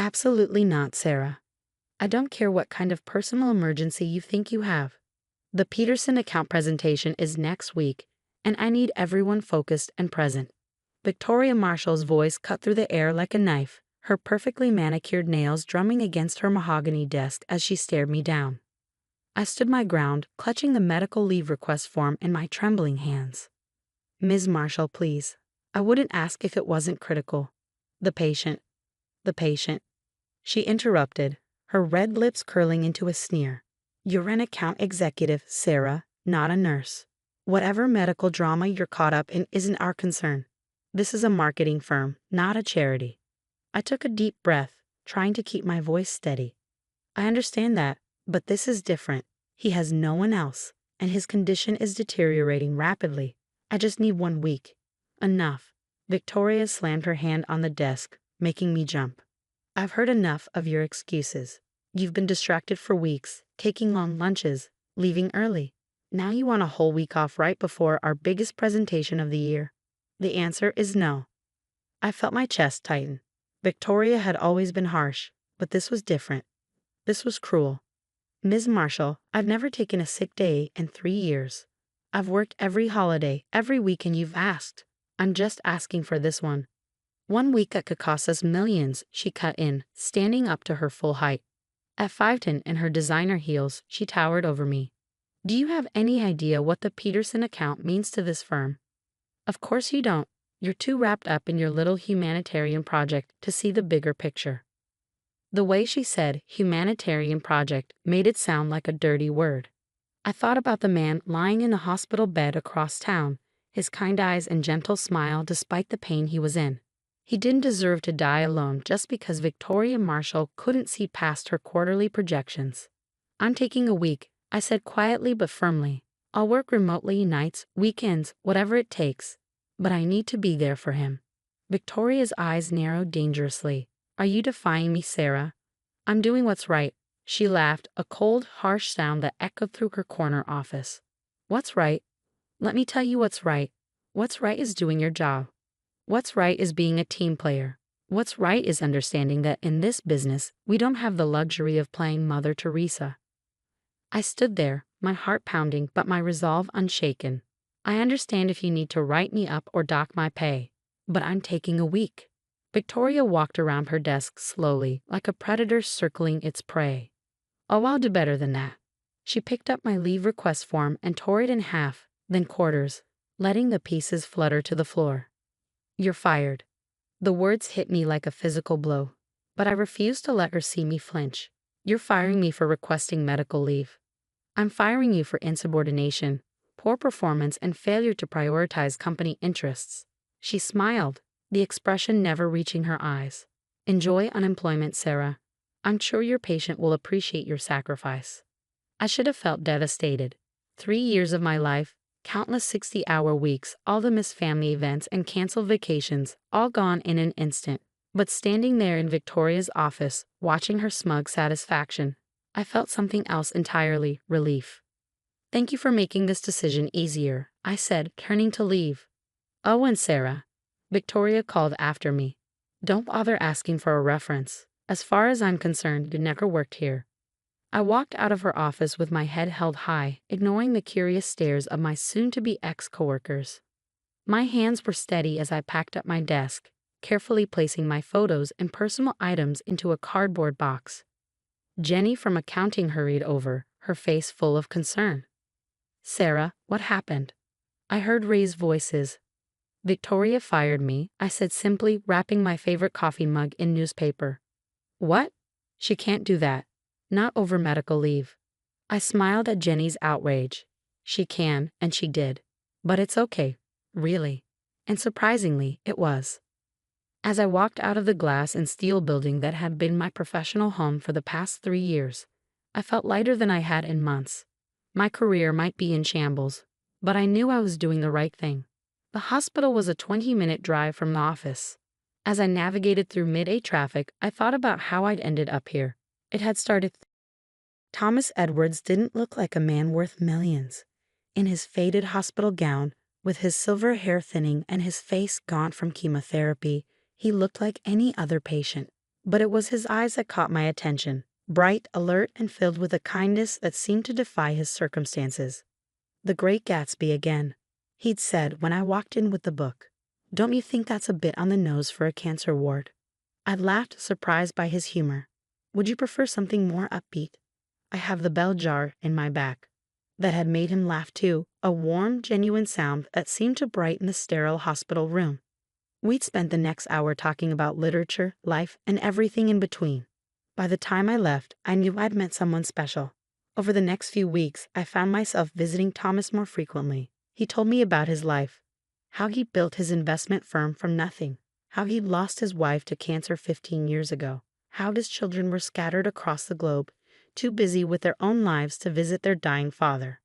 Absolutely not, Sarah. I don't care what kind of personal emergency you think you have. The Peterson account presentation is next week, and I need everyone focused and present. Victoria Marshall's voice cut through the air like a knife, her perfectly manicured nails drumming against her mahogany desk as she stared me down. I stood my ground, clutching the medical leave request form in my trembling hands. Ms. Marshall, please. I wouldn't ask if it wasn't critical. The patient. The patient. She interrupted, her red lips curling into a sneer. You're an account executive, Sarah, not a nurse. Whatever medical drama you're caught up in isn't our concern. This is a marketing firm, not a charity. I took a deep breath, trying to keep my voice steady. I understand that, but this is different. He has no one else, and his condition is deteriorating rapidly. I just need 1 week. Enough. Victoria slammed her hand on the desk, making me jump. I've heard enough of your excuses. You've been distracted for weeks, taking long lunches, leaving early. Now you want a whole week off right before our biggest presentation of the year. The answer is no. I felt my chest tighten. Victoria had always been harsh, but this was different. This was cruel. Ms. Marshall, I've never taken a sick day in 3 years. I've worked every holiday, every weekend you've asked. I'm just asking for this one. 1 week that could cost us millions, she cut in, standing up to her full height. At 5'10" in her designer heels, she towered over me. Do you have any idea what the Peterson account means to this firm? Of course you don't. You're too wrapped up in your little humanitarian project to see the bigger picture. The way she said humanitarian project made it sound like a dirty word. I thought about the man lying in a hospital bed across town, his kind eyes and gentle smile despite the pain he was in. He didn't deserve to die alone just because Victoria Marshall couldn't see past her quarterly projections. I'm taking a week, I said quietly but firmly. I'll work remotely nights, weekends, whatever it takes. But I need to be there for him. Victoria's eyes narrowed dangerously. Are you defying me, Sarah? I'm doing what's right. She laughed, a cold, harsh sound that echoed through her corner office. What's right? Let me tell you what's right. What's right is doing your job. What's right is being a team player. What's right is understanding that in this business, we don't have the luxury of playing Mother Teresa. I stood there, my heart pounding but my resolve unshaken. I understand if you need to write me up or dock my pay, but I'm taking a week. Victoria walked around her desk slowly, like a predator circling its prey. Oh, I'll do better than that. She picked up my leave request form and tore it in half, then quarters, letting the pieces flutter to the floor. You're fired. The words hit me like a physical blow, but I refused to let her see me flinch. You're firing me for requesting medical leave. I'm firing you for insubordination, poor performance, and failure to prioritize company interests. She smiled, the expression never reaching her eyes. Enjoy unemployment, Sarah. I'm sure your patient will appreciate your sacrifice. I should have felt devastated. 3 years of my life, countless 60-hour weeks, all the missed family events and canceled vacations, all gone in an instant. But standing there in Victoria's office, watching her smug satisfaction, I felt something else entirely, relief. Thank you for making this decision easier, I said, turning to leave. Oh, and Sarah, Victoria called after me. Don't bother asking for a reference. As far as I'm concerned, you never worked here. I walked out of her office with my head held high, ignoring the curious stares of my soon-to-be ex-coworkers. My hands were steady as I packed up my desk, carefully placing my photos and personal items into a cardboard box. Jenny from accounting hurried over, her face full of concern. Sarah, what happened? I heard raised voices. Victoria fired me, I said simply, wrapping my favorite coffee mug in newspaper. What? She can't do that. Not over medical leave. I smiled at Jenny's outrage. She can, and she did. But it's okay, really. And surprisingly, it was. As I walked out of the glass and steel building that had been my professional home for the past 3 years, I felt lighter than I had in months. My career might be in shambles, but I knew I was doing the right thing. The hospital was a 20-minute drive from the office. As I navigated through mid-A traffic, I thought about how I'd ended up here. It had started. Thomas Edwards didn't look like a man worth millions. In his faded hospital gown, with his silver hair thinning and his face gaunt from chemotherapy, he looked like any other patient. But it was his eyes that caught my attention, bright, alert, and filled with a kindness that seemed to defy his circumstances. "The Great Gatsby again," he'd said when I walked in with the book. "Don't you think that's a bit on the nose for a cancer ward?" I laughed, surprised by his humor. "Would you prefer something more upbeat?" I have the bell jar in my back. That had made him laugh too, a warm, genuine sound that seemed to brighten the sterile hospital room. We'd spent the next hour talking about literature, life, and everything in between. By the time I left, I knew I'd met someone special. Over the next few weeks, I found myself visiting Thomas more frequently. He told me about his life, how he built his investment firm from nothing, how he'd lost his wife to cancer 15 years ago, how his children were scattered across the globe, too busy with their own lives to visit their dying father.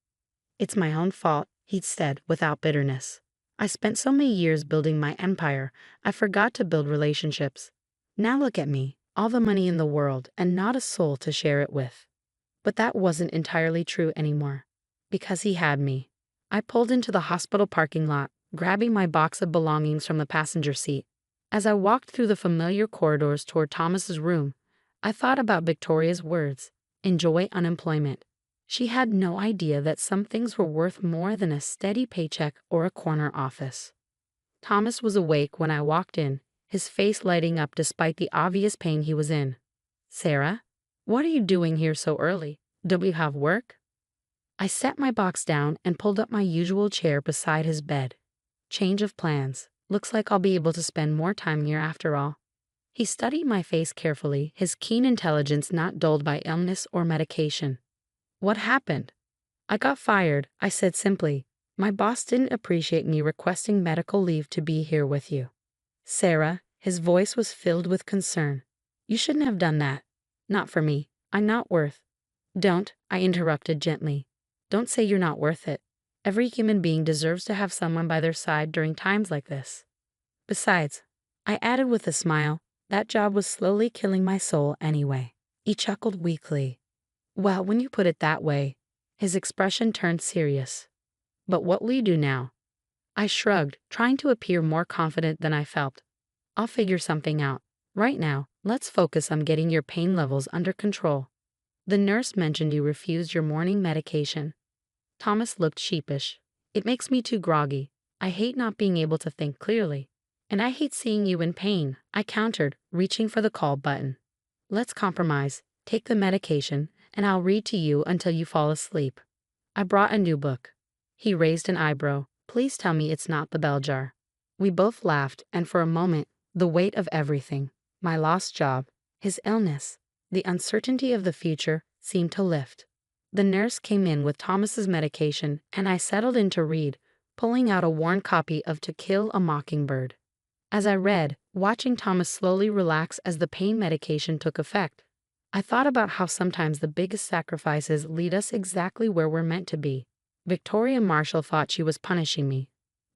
"It's my own fault," he'd said without bitterness. "I spent so many years building my empire, I forgot to build relationships. Now look at me, all the money in the world, and not a soul to share it with." But that wasn't entirely true anymore. Because he had me. I pulled into the hospital parking lot, grabbing my box of belongings from the passenger seat. As I walked through the familiar corridors toward Thomas's room, I thought about Victoria's words, "Enjoy unemployment." She had no idea that some things were worth more than a steady paycheck or a corner office. Thomas was awake when I walked in, his face lighting up despite the obvious pain he was in. "Sarah, what are you doing here so early? Don't you have work?" I set my box down and pulled up my usual chair beside his bed. "Change of plans. Looks like I'll be able to spend more time here after all." He studied my face carefully, his keen intelligence not dulled by illness or medication. "What happened?" "I got fired," I said simply. "My boss didn't appreciate me requesting medical leave to be here with you." "Sarah," his voice was filled with concern. "You shouldn't have done that. Not for me. I'm not worth—" "Don't," I interrupted gently. "Don't say you're not worth it. Every human being deserves to have someone by their side during times like this. Besides," I added with a smile, "that job was slowly killing my soul anyway." He chuckled weakly. "Well, when you put it that way," his expression turned serious. "But what will you do now?" I shrugged, trying to appear more confident than I felt. "I'll figure something out. Right now, let's focus on getting your pain levels under control. The nurse mentioned you refused your morning medication." Thomas looked sheepish. "It makes me too groggy. I hate not being able to think clearly. And I hate seeing you in pain," I countered, reaching for the call button. "Let's compromise. Take the medication, and I'll read to you until you fall asleep." I brought a new book. He raised an eyebrow. "Please tell me it's not the bell jar." We both laughed, and for a moment, the weight of everything, my lost job, his illness, the uncertainty of the future, seemed to lift. The nurse came in with Thomas's medication, and I settled in to read, pulling out a worn copy of To Kill a Mockingbird. As I read, watching Thomas slowly relax as the pain medication took effect, I thought about how sometimes the biggest sacrifices lead us exactly where we're meant to be. Victoria Marshall thought she was punishing me,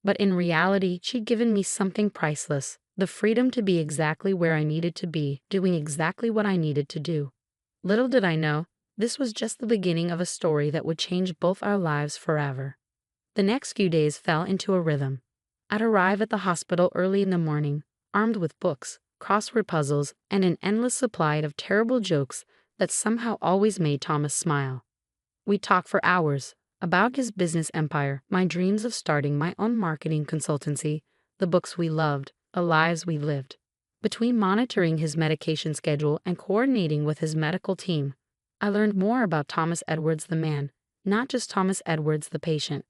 but in reality, she'd given me something priceless, the freedom to be exactly where I needed to be, doing exactly what I needed to do. Little did I know, this was just the beginning of a story that would change both our lives forever. The next few days fell into a rhythm. I'd arrive at the hospital early in the morning, armed with books, crossword puzzles, and an endless supply of terrible jokes that somehow always made Thomas smile. We'd talk for hours about his business empire, my dreams of starting my own marketing consultancy, the books we loved, the lives we lived. Between monitoring his medication schedule and coordinating with his medical team, I learned more about Thomas Edwards the man, not just Thomas Edwards the patient.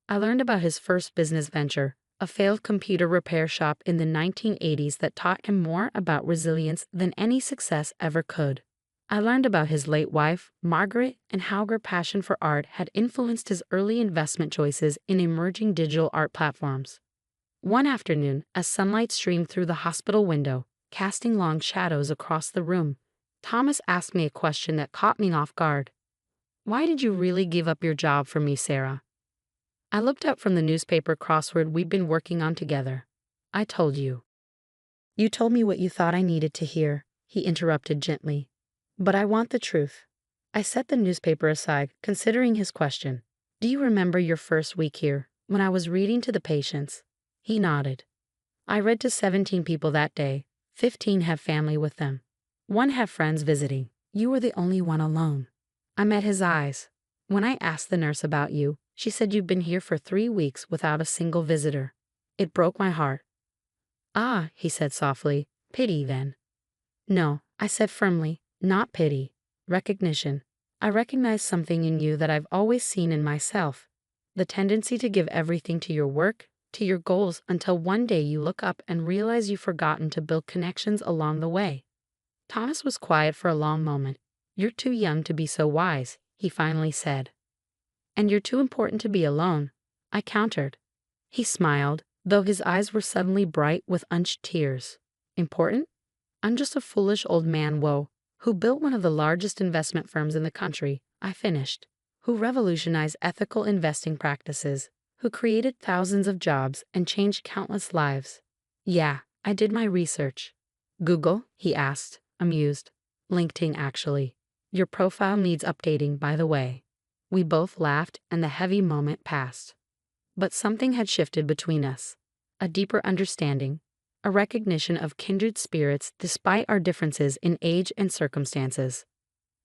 I learned about his first business venture, a failed computer repair shop in the 1980s that taught him more about resilience than any success ever could. I learned about his late wife, Margaret, and how her passion for art had influenced his early investment choices in emerging digital art platforms. One afternoon, as sunlight streamed through the hospital window, casting long shadows across the room, Thomas asked me a question that caught me off guard. "Why did you really give up your job for me, Sarah?" I looked up from the newspaper crossword we'd been working on together. "I told you." "You told me what you thought I needed to hear," he interrupted gently. "But I want the truth." I set the newspaper aside, considering his question. "Do you remember your first week here, when I was reading to the patients?" He nodded. "I read to 17 people that day. 15 have family with them. One had friends visiting. You were the only one alone. I met his eyes. When I asked the nurse about you, she said you've been here for 3 weeks without a single visitor. It broke my heart. Ah, he said softly. Pity, then. No, I said firmly, not pity. Recognition. I recognize something in you that I've always seen in myself. The tendency to give everything to your work, to your goals, until one day you look up and realize you've forgotten to build connections along the way. Thomas was quiet for a long moment. You're too young to be so wise, he finally said. And you're too important to be alone, I countered. He smiled, though his eyes were suddenly bright with unshed tears. Important? I'm just a foolish old man, who built one of the largest investment firms in the country, I finished, who revolutionized ethical investing practices, who created thousands of jobs and changed countless lives. Yeah, I did my research. Google? He asked, amused. LinkedIn, actually. Your profile needs updating, by the way. We both laughed, and the heavy moment passed. But something had shifted between us. A deeper understanding, a recognition of kindred spirits despite our differences in age and circumstances.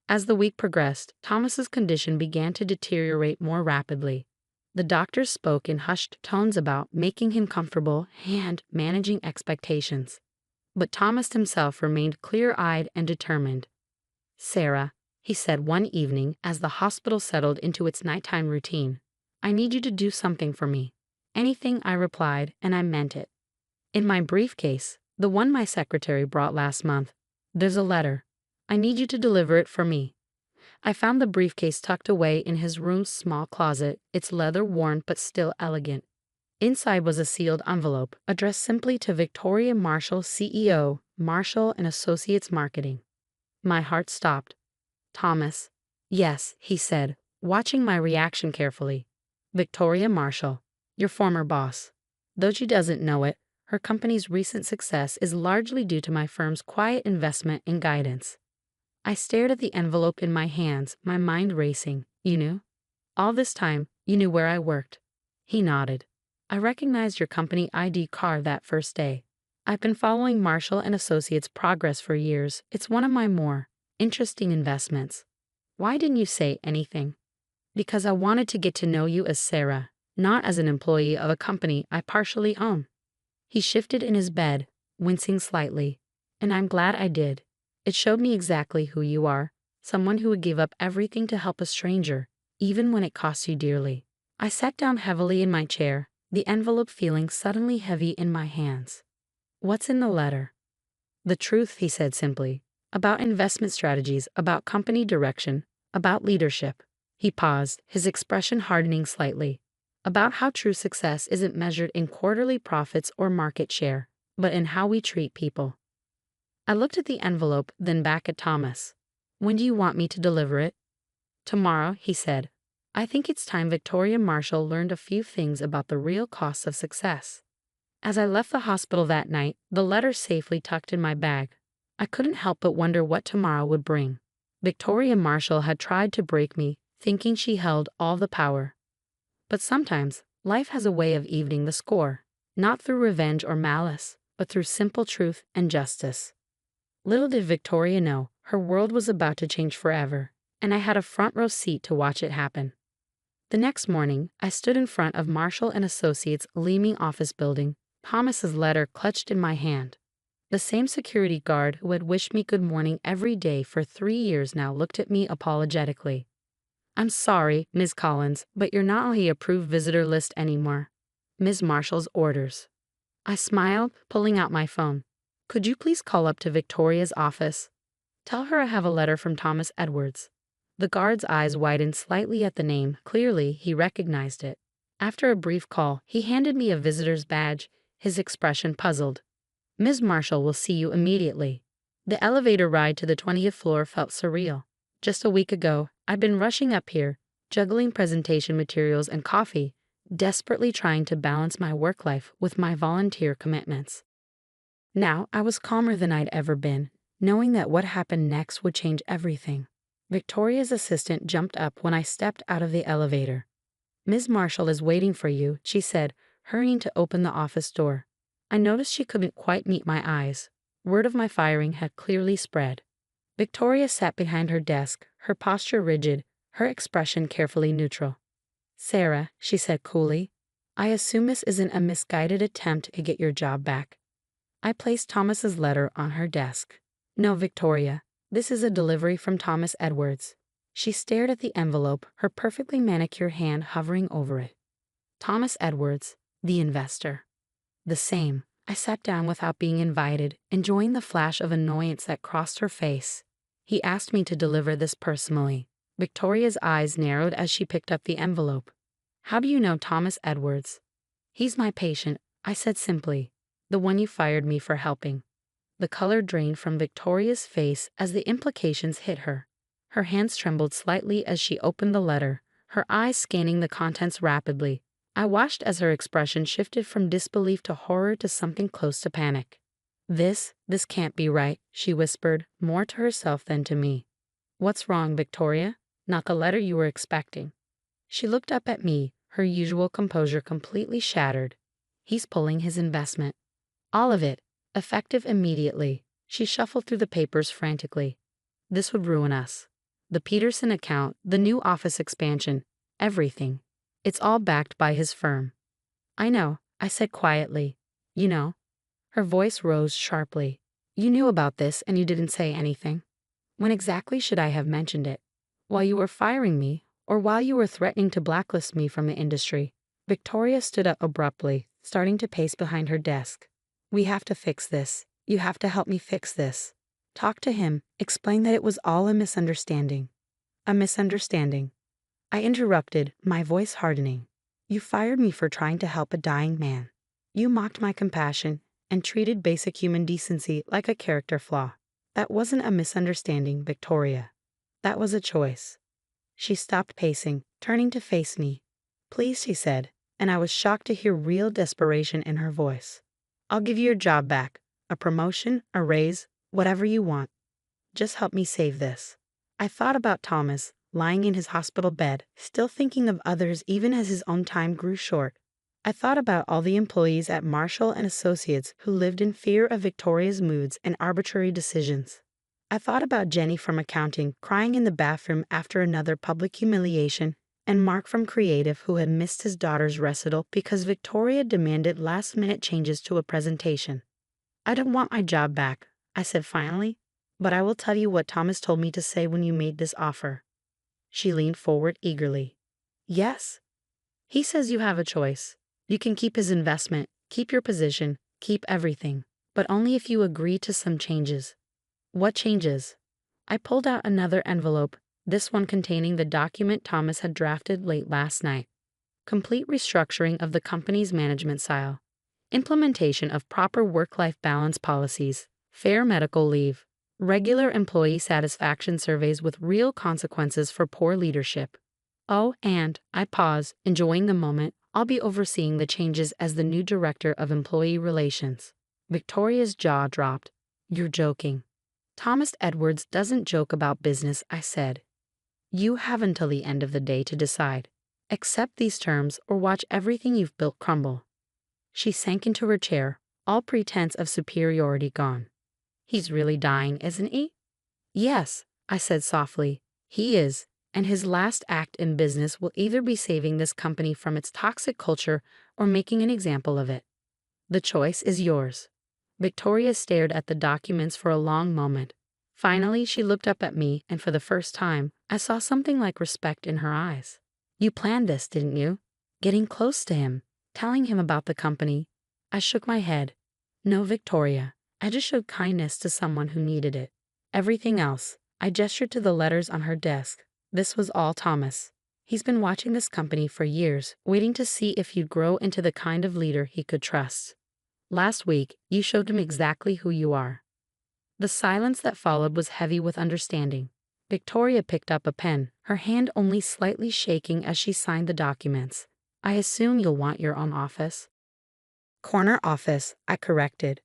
As the week progressed, Thomas's condition began to deteriorate more rapidly. The doctors spoke in hushed tones about making him comfortable and managing expectations. But Thomas himself remained clear-eyed and determined. Sarah, he said one evening as the hospital settled into its nighttime routine, I need you to do something for me. Anything, I replied, and I meant it. In my briefcase, the one my secretary brought last month, there's a letter. I need you to deliver it for me. I found the briefcase tucked away in his room's small closet, its leather worn but still elegant. Inside was a sealed envelope, addressed simply to Victoria Marshall, CEO, Marshall & Associates Marketing. My heart stopped. Thomas. Yes, he said, watching my reaction carefully. Victoria Marshall, your former boss. Though she doesn't know it, her company's recent success is largely due to my firm's quiet investment and guidance. I stared at the envelope in my hands, my mind racing. You knew? All this time, you knew where I worked. He nodded. I recognized your company ID card that first day. I've been following Marshall & Associates' progress for years. It's one of my more interesting investments. Why didn't you say anything? Because I wanted to get to know you as Sarah, not as an employee of a company I partially own. He shifted in his bed, wincing slightly. And I'm glad I did. It showed me exactly who you are, someone who would give up everything to help a stranger, even when it costs you dearly. I sat down heavily in my chair, the envelope feeling suddenly heavy in my hands. What's in the letter? The truth, he said simply. About investment strategies, about company direction, about leadership. He paused, his expression hardening slightly. About how true success isn't measured in quarterly profits or market share, but in how we treat people. I looked at the envelope, then back at Thomas. When do you want me to deliver it? Tomorrow, he said. I think it's time Victoria Marshall learned a few things about the real costs of success. As I left the hospital that night, the letter safely tucked in my bag, I couldn't help but wonder what tomorrow would bring. Victoria Marshall had tried to break me, thinking she held all the power. But sometimes, life has a way of evening the score, not through revenge or malice, but through simple truth and justice. Little did Victoria know, her world was about to change forever, and I had a front row seat to watch it happen. The next morning, I stood in front of Marshall & Associates' gleaming office building, Thomas's letter clutched in my hand. The same security guard who had wished me good morning every day for 3 years now looked at me apologetically. I'm sorry, Ms. Collins, but you're not on the approved visitor list anymore. Ms. Marshall's orders. I smiled, pulling out my phone. Could you please call up to Victoria's office? Tell her I have a letter from Thomas Edwards. The guard's eyes widened slightly at the name. Clearly, he recognized it. After a brief call, he handed me a visitor's badge, his expression puzzled. Ms. Marshall will see you immediately. The elevator ride to the 20th floor felt surreal. Just a week ago, I'd been rushing up here, juggling presentation materials and coffee, desperately trying to balance my work life with my volunteer commitments. Now I was calmer than I'd ever been, knowing that what happened next would change everything. Victoria's assistant jumped up when I stepped out of the elevator. Ms. Marshall is waiting for you, she said, hurrying to open the office door. I noticed she couldn't quite meet my eyes. Word of my firing had clearly spread. Victoria sat behind her desk, her posture rigid, her expression carefully neutral. "Sarah," she said coolly, "I assume this isn't a misguided attempt to get your job back." I placed Thomas's letter on her desk. "No, Victoria, this is a delivery from Thomas Edwards." She stared at the envelope, her perfectly manicured hand hovering over it. "Thomas Edwards, the investor." "The same." I sat down without being invited, enjoying the flash of annoyance that crossed her face. "He asked me to deliver this personally." Victoria's eyes narrowed as she picked up the envelope. "How do you know Thomas Edwards?" "He's my patient," I said simply. "The one you fired me for helping." The color drained from Victoria's face as the implications hit her. Her hands trembled slightly as she opened the letter, her eyes scanning the contents rapidly. I watched as her expression shifted from disbelief to horror to something close to panic. This can't be right," she whispered, more to herself than to me. "What's wrong, Victoria? Not the letter you were expecting." She looked up at me, her usual composure completely shattered. "He's pulling his investment. All of it, effective immediately." She shuffled through the papers frantically. "This would ruin us. The Peterson account, the new office expansion, everything. It's all backed by his firm." "I know," I said quietly. "You know." Her voice rose sharply. "You knew about this and you didn't say anything. When exactly should I have mentioned it? While you were firing me, or while you were threatening to blacklist me from the industry?" Victoria stood up abruptly, starting to pace behind her desk. "We have to fix this. You have to help me fix this. Talk to him, explain that it was all a misunderstanding." "A misunderstanding?" I interrupted, my voice hardening. "You fired me for trying to help a dying man. You mocked my compassion and treated basic human decency like a character flaw. That wasn't a misunderstanding, Victoria. That was a choice." She stopped pacing, turning to face me. "Please," she said, and I was shocked to hear real desperation in her voice. "I'll give you your job back, a promotion, a raise, whatever you want. Just help me save this." I thought about Thomas, lying in his hospital bed, still thinking of others even as his own time grew short. I thought about all the employees at Marshall and Associates who lived in fear of Victoria's moods and arbitrary decisions. I thought about Jenny from accounting crying in the bathroom after another public humiliation, and Mark from creative who had missed his daughter's recital because Victoria demanded last-minute changes to a presentation. "I don't want my job back," I said finally, "but I will tell you what Thomas told me to say when you made this offer." She leaned forward eagerly. "Yes." "He says you have a choice. You can keep his investment, keep your position, keep everything, but only if you agree to some changes." "What changes?" I pulled out another envelope, this one containing the document Thomas had drafted late last night. "Complete restructuring of the company's management style. Implementation of proper work-life balance policies, fair medical leave, regular employee satisfaction surveys with real consequences for poor leadership. Oh, and," I paused, enjoying the moment, "I'll be overseeing the changes as the new director of employee relations." Victoria's jaw dropped. "You're joking." "Thomas Edwards doesn't joke about business," I said. "You have until the end of the day to decide. Accept these terms or watch everything you've built crumble." She sank into her chair, all pretense of superiority gone. "He's really dying, isn't he?" "Yes," I said softly. "He is, and his last act in business will either be saving this company from its toxic culture or making an example of it. The choice is yours." Victoria stared at the documents for a long moment. Finally, she looked up at me, and for the first time, I saw something like respect in her eyes. "You planned this, didn't you? Getting close to him, telling him about the company?" I shook my head. "No, Victoria. I just showed kindness to someone who needed it. Everything else," I gestured to the letters on her desk, "this was all Thomas. He's been watching this company for years, waiting to see if you'd grow into the kind of leader he could trust. Last week, you showed him exactly who you are." The silence that followed was heavy with understanding. Victoria picked up a pen, her hand only slightly shaking as she signed the documents. "I assume you'll want your own office." "Corner office," I corrected,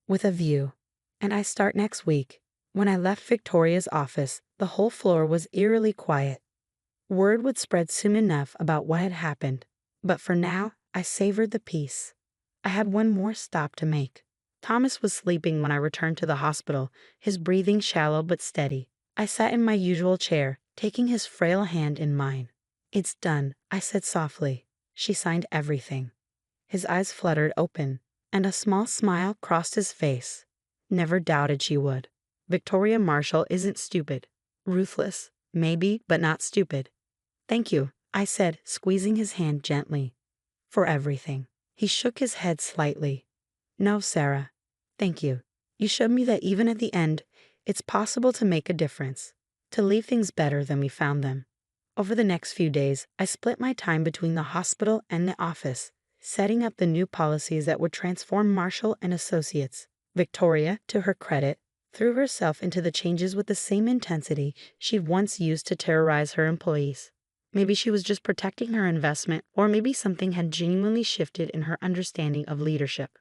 "with a view. And I start next week." When I left Victoria's office, the whole floor was eerily quiet. Word would spread soon enough about what had happened, but for now, I savored the peace. I had one more stop to make. Thomas was sleeping when I returned to the hospital, his breathing shallow but steady. I sat in my usual chair, taking his frail hand in mine. "It's done," I said softly. She signed everything. His eyes fluttered open, and a small smile crossed his face. Never doubted she would. Victoria Marshall isn't stupid. Ruthless, maybe, but not stupid. "Thank you," I said, squeezing his hand gently. "For everything." He shook his head slightly. "No, Sarah. Thank you. You showed me that even at the end, it's possible to make a difference, to leave things better than we found them." Over the next few days, I split my time between the hospital and the office, setting up the new policies that would transform Marshall and Associates. Victoria, to her credit, threw herself into the changes with the same intensity she'd once used to terrorize her employees. Maybe she was just protecting her investment, or maybe something had genuinely shifted in her understanding of leadership.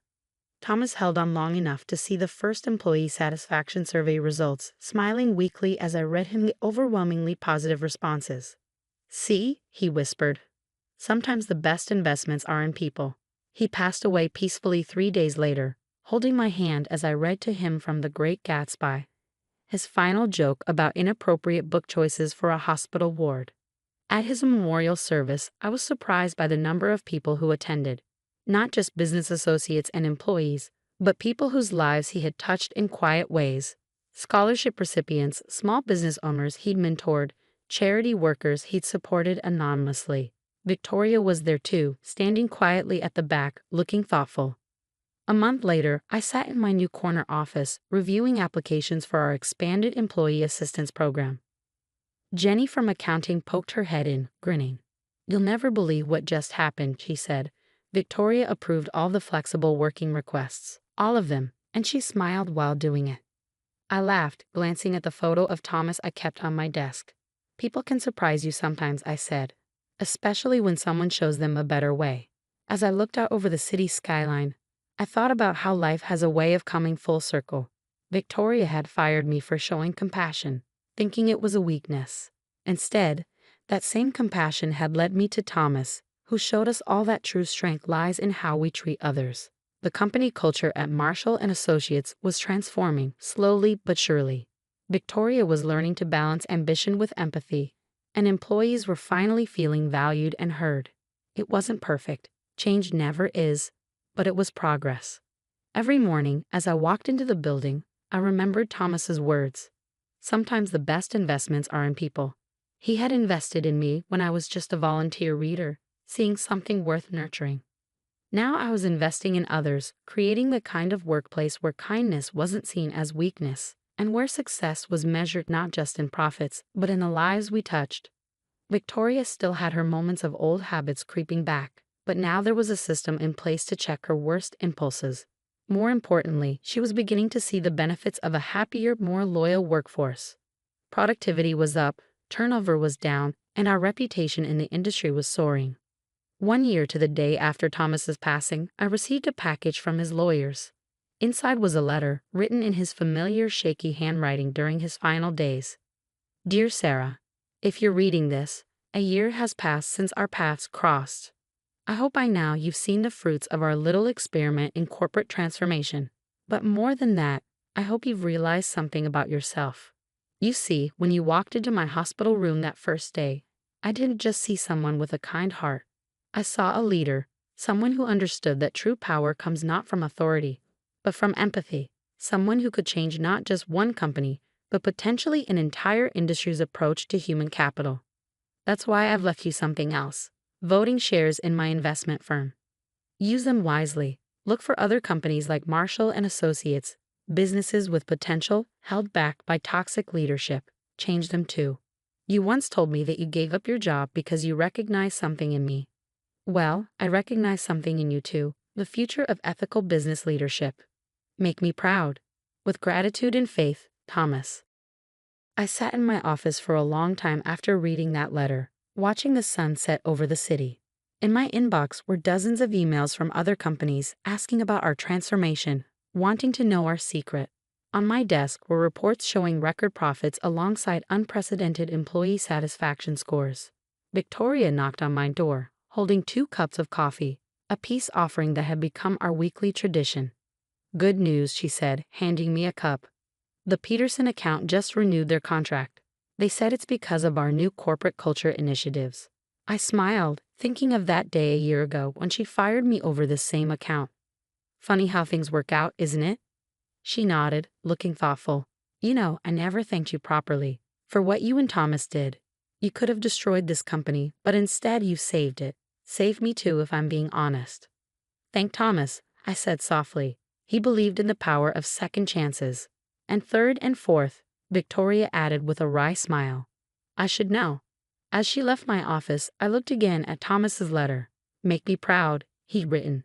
Thomas held on long enough to see the first employee satisfaction survey results, smiling weakly as I read him the overwhelmingly positive responses. "See," he whispered. "Sometimes the best investments are in people." He passed away peacefully 3 days later, holding my hand as I read to him from The Great Gatsby, his final joke about inappropriate book choices for a hospital ward. At his memorial service, I was surprised by the number of people who attended. Not just business associates and employees, but people whose lives he had touched in quiet ways. Scholarship recipients, small business owners he'd mentored, charity workers he'd supported anonymously. Victoria was there too, standing quietly at the back, looking thoughtful. A month later, I sat in my new corner office, reviewing applications for our expanded employee assistance program. Jenny from accounting poked her head in, grinning. "You'll never believe what just happened," she said. "Victoria approved all the flexible working requests. All of them," and she smiled while doing it. I laughed, glancing at the photo of Thomas I kept on my desk. "People can surprise you sometimes," I said, "especially when someone shows them a better way." As I looked out over the city skyline, I thought about how life has a way of coming full circle. Victoria had fired me for showing compassion, thinking it was a weakness. Instead, that same compassion had led me to Thomas, who showed us all that true strength lies in how we treat others. The company culture at Marshall and Associates was transforming, slowly but surely. Victoria was learning to balance ambition with empathy, and employees were finally feeling valued and heard. It wasn't perfect. Change never is, but it was progress. Every morning, as I walked into the building, I remembered Thomas's words. Sometimes the best investments are in people. He had invested in me when I was just a volunteer reader, seeing something worth nurturing. Now I was investing in others, creating the kind of workplace where kindness wasn't seen as weakness, and where success was measured not just in profits, but in the lives we touched. Victoria still had her moments of old habits creeping back, but now there was a system in place to check her worst impulses. More importantly, she was beginning to see the benefits of a happier, more loyal workforce. Productivity was up, turnover was down, and our reputation in the industry was soaring. 1 year to the day after Thomas's passing, I received a package from his lawyers. Inside was a letter, written in his familiar shaky handwriting during his final days. "Dear Sarah, if you're reading this, a year has passed since our paths crossed. I hope by now you've seen the fruits of our little experiment in corporate transformation. But more than that, I hope you've realized something about yourself. You see, when you walked into my hospital room that first day, I didn't just see someone with a kind heart. I saw a leader, someone who understood that true power comes not from authority, but from empathy, someone who could change not just one company, but potentially an entire industry's approach to human capital. That's why I've left you something else. Voting shares in my investment firm. Use them wisely. Look for other companies like Marshall and Associates, businesses with potential held back by toxic leadership. Change them too. You once told me that you gave up your job because you recognized something in me. Well, I recognize something in you too, the future of ethical business leadership. Make me proud. With gratitude and faith, Thomas." I sat in my office for a long time after reading that letter, watching the sun set over the city. In my inbox were dozens of emails from other companies asking about our transformation, wanting to know our secret. On my desk were reports showing record profits alongside unprecedented employee satisfaction scores. Victoria knocked on my door, holding 2 cups of coffee, a peace offering that had become our weekly tradition. Good news, she said, handing me a cup. The Peterson account just renewed their contract. They said it's because of our new corporate culture initiatives. I smiled, thinking of that day a year ago when she fired me over this same account. Funny how things work out, isn't it? She nodded, looking thoughtful. You know, I never thanked you properly for what you and Thomas did. You could have destroyed this company, but instead you saved it. Saved me too, if I'm being honest. Thank Thomas, I said softly. He believed in the power of second chances. And third and fourth, Victoria added with a wry smile. I should know. As she left my office, I looked again at Thomas's letter. Make me proud, he'd written.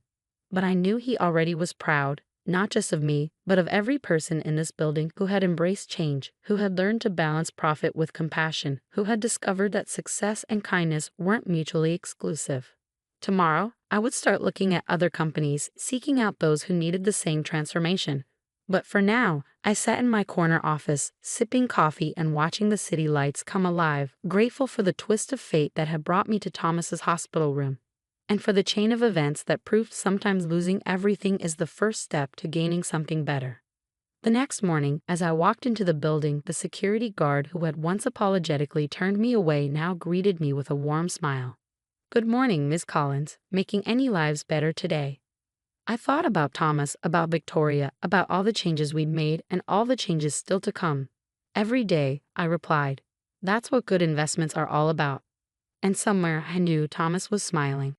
But I knew he already was proud, not just of me, but of every person in this building who had embraced change, who had learned to balance profit with compassion, who had discovered that success and kindness weren't mutually exclusive. Tomorrow, I would start looking at other companies, seeking out those who needed the same transformation. But for now, I sat in my corner office, sipping coffee and watching the city lights come alive, grateful for the twist of fate that had brought me to Thomas's hospital room, and for the chain of events that proved sometimes losing everything is the first step to gaining something better. The next morning, as I walked into the building, the security guard who had once apologetically turned me away now greeted me with a warm smile. Good morning, Miss Collins, making any lives better today. I thought about Thomas, about Victoria, about all the changes we'd made and all the changes still to come. Every day, I replied. That's what good investments are all about. And somewhere I knew Thomas was smiling.